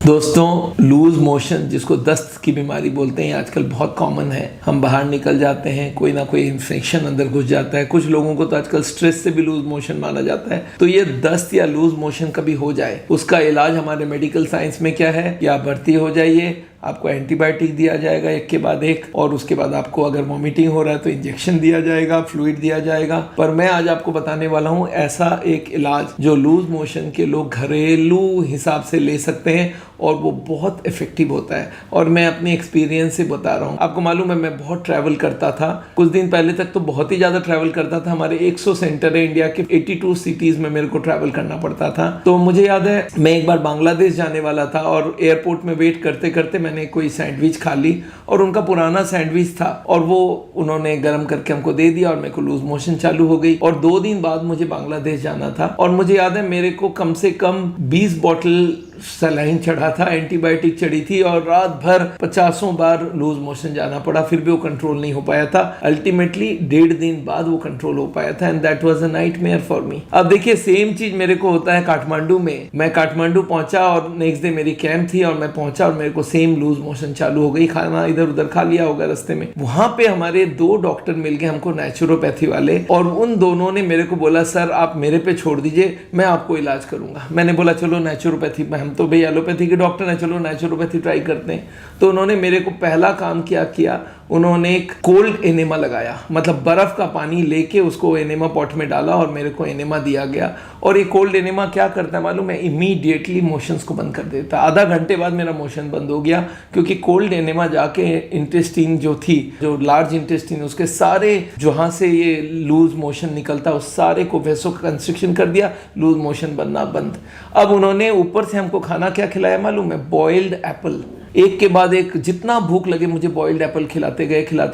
दोस्तों, loose motion जिसको दस्त की बीमारी बोलते हैं आजकल बहुत कॉमन है। हम बाहर निकल जाते हैं, कोई ना कोई इन्फेक्शन अंदर घुस जाता है। कुछ लोगों को तो आजकल स्ट्रेस से भी लूज मोशन माना जाता है। तो ये दस्त या लूज मोशन कभी हो जाए, उसका इलाज हमारे मेडिकल साइंस में क्या है कि आप भर्ती हो जाइए, आपको एंटीबायोटिक दिया जाएगा एक के बाद एक, और उसके बाद आपको अगर वॉमिटिंग हो रहा है तो इंजेक्शन दिया जाएगा, फ्लूइड दिया जाएगा। पर मैं आज आपको बताने वाला हूँ ऐसा एक इलाज जो लूज मोशन के लोग घरेलू हिसाब से ले सकते हैं और वो बहुत इफेक्टिव होता है। और मैं अपनी एक्सपीरियंस से बता रहा हूँ। आपको मालूम है मैं बहुत ट्रैवल करता था, कुछ दिन पहले तक तो बहुत ही ज्यादा ट्रैवल करता था। हमारे 100 सेंटर है इंडिया के, 82 सिटीज में मेरे को ट्रैवल करना पड़ता था। तो मुझे याद है मैं एक बार बांग्लादेश जाने वाला था और एयरपोर्ट में वेट करते करते मैंने कोई सैंडविच खा ली और उनका पुराना सैंडविच था और वो उन्होंने गर्म करके हमको दे दिया और मेरे को लूज मोशन चालू हो गई। और 2 दिन बाद मुझे बांग्लादेश जाना था और मुझे याद है मेरे को कम से कम 20 बॉटल सलाइन चढ़ा था, एंटीबायोटिक चढ़ी थी और रात भर 50 बार लूज मोशन जाना पड़ा, फिर भी वो कंट्रोल नहीं हो पाया था। अल्टीमेटली 1.5 दिन बाद वो कंट्रोल हो पाया था and that was a nightmare for me. अब देखिए सेम चीज मेरे को होता है काठमांडू में। मैं काठमांडू पहुंचा और नेक्स्ट डे मेरी कैंप थी और मैं पहुंचा और मेरे को सेम लूज मोशन चालू हो गई। खाना इधर उधर खा लिया होगा रास्ते में। वहां पे हमारे 2 डॉक्टर मिल गए हमको, नेचुरोपैथी वाले, और उन दोनों ने मेरे को बोला सर आप मेरे पे छोड़ दीजिए, मैं आपको इलाज करूंगा। मैंने बोला चलो नेचुरोपैथी में, हम तो भाई एलोपैथी के डॉक्टर हैं, चलो नेचुरोपैथी ट्राई करते हैं। तो उन्होंने मेरे को पहला काम क्या किया, उन्होंने एक कोल्ड एनेमा लगाया, मतलब बर्फ का पानी लेके उसको एनेमा पॉट में डाला और मेरे को एनेमा दिया गया। और ये कोल्ड एनेमा क्या करता है मालूम है, इमीडिएटली मोशंस को बंद कर देता। आधा घंटे बाद मेरा मोशन बंद हो गया क्योंकि कोल्ड एनेमा जाके इंटेस्टीन जो थी, जो लार्ज इंटेस्टीन, उसके सारे जहाँ से ये लूज मोशन निकलता उस सारे को वैसो कंस्ट्रिक्शन कर दिया, लूज मोशन बनना बंद। अब उन्होंने ऊपर से हमको खाना क्या खिलाया मालूम है, बॉइल्ड एप्पल। एक के बाद एक जितना भूख लगे मुझे बॉइल्ड एप्पल खिलाते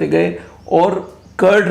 गए। और कर्ड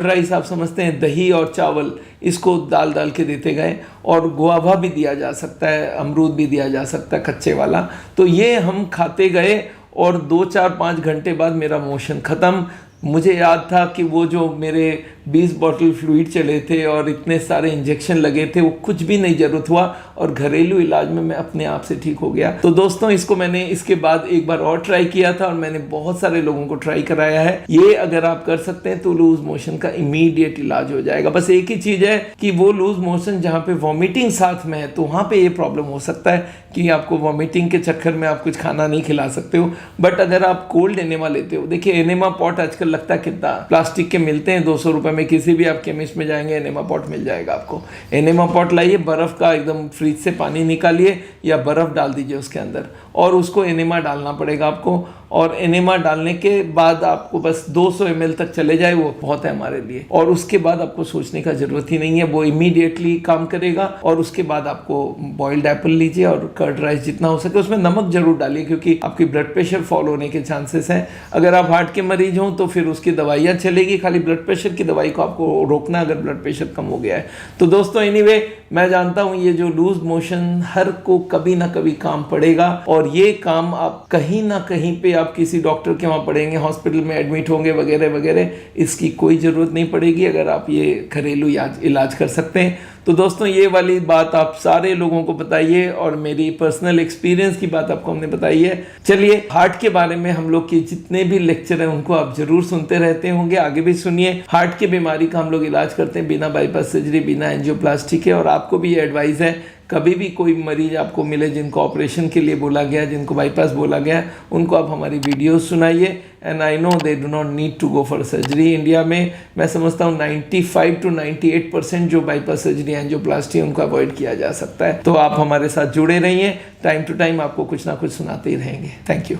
राइस आप समझते हैं, दही और चावल, इसको डाल के देते गए। और गुआवा भी दिया जा सकता है, अमरूद भी दिया जा सकता है कच्चे वाला। तो ये हम खाते गए और 2, 4, 5 घंटे बाद मेरा मोशन खत्म। मुझे याद था कि वो जो मेरे 20 बॉटल फ्लूइड चले थे और इतने सारे इंजेक्शन लगे थे, वो कुछ भी नहीं जरूरत हुआ और घरेलू इलाज में मैं अपने आप से ठीक हो गया। तो दोस्तों इसको मैंने इसके बाद एक बार और ट्राई किया था और मैंने बहुत सारे लोगों को ट्राई कराया है। ये अगर आप कर सकते हैं तो लूज मोशन का इमीडिएट इलाज हो जाएगा। बस एक ही चीज है कि वो लूज मोशन जहाँ पे वॉमिटिंग साथ में है तो वहाँ पे ये प्रॉब्लम हो सकता है कि आपको वॉमिटिंग के चक्कर में आप कुछ खाना नहीं खिला सकते हो। बट अगर आप कोल्ड एनेमा लेते हो, देखिए एनेमा पॉट आजकल लगता है कितना, प्लास्टिक के मिलते हैं 200 रुपए में, किसी भी आप केमिस्ट में जाएंगे एनेमा पॉट मिल जाएगा आपको। एनेमा पॉट लाइए, बर्फ का एकदम फ्रिज से पानी निकालिए या बर्फ डाल दीजिए उसके अंदर और उसको एनेमा डालना पड़ेगा आपको। और एनेमा डालने के बाद आपको बस 200 ml तक चले जाए वो बहुत है हमारे लिए। और उसके बाद आपको सोचने का जरूरत ही नहीं है, वो इमीडिएटली काम करेगा। और उसके बाद आपको बॉइल्ड एप्पल लीजिए और कर्ड राइस जितना हो सके, उसमें नमक जरूर डालिए क्योंकि आपकी ब्लड प्रेशर फॉल होने के चांसेस हैं। अगर आप हार्ट के मरीज हों तो फिर उसकी दवाइयाँ चलेगी, खाली ब्लड प्रेशर की दवाई को आपको रोकना अगर ब्लड प्रेशर कम हो गया है तो। दोस्तों एनीवे, मैं जानता हूँ ये जो लूज मोशन हर को कभी ना कभी काम पड़ेगा और ये काम आप कहीं ना कहीं पे आप किसी डॉक्टर के वहाँ पड़ेंगे, हॉस्पिटल में एडमिट होंगे वगैरह वगैरह, इसकी कोई ज़रूरत नहीं पड़ेगी अगर आप ये घरेलू इलाज कर सकते हैं। तो दोस्तों ये वाली बात आप सारे लोगों को बताइए और मेरी पर्सनल एक्सपीरियंस की बात आपको हमने बताई है। चलिए, हार्ट के बारे में हम लोग के जितने भी लेक्चर हैं उनको आप जरूर सुनते रहते होंगे, आगे भी सुनिए। हार्ट की बीमारी का हम लोग इलाज करते हैं बिना बाईपास सर्जरी, बिना एंजियोप्लास्टी के। और आपको भी ये एडवाइस है, कभी भी कोई मरीज आपको मिले जिनको ऑपरेशन के लिए बोला गया, जिनको बाईपास बोला गया, उनको आप हमारी वीडियो सुनाइए। And I know they do not need to go for surgery. India में मैं समझता हूँ 95 to 98% जो बाईपास सर्जरी एंजियोप्लास्टी उनको अवॉइड किया जा सकता है। तो आप हमारे साथ जुड़े रहिए, टाइम टू टाइम आपको कुछ ना कुछ सुनाते ही रहेंगे। Thank you.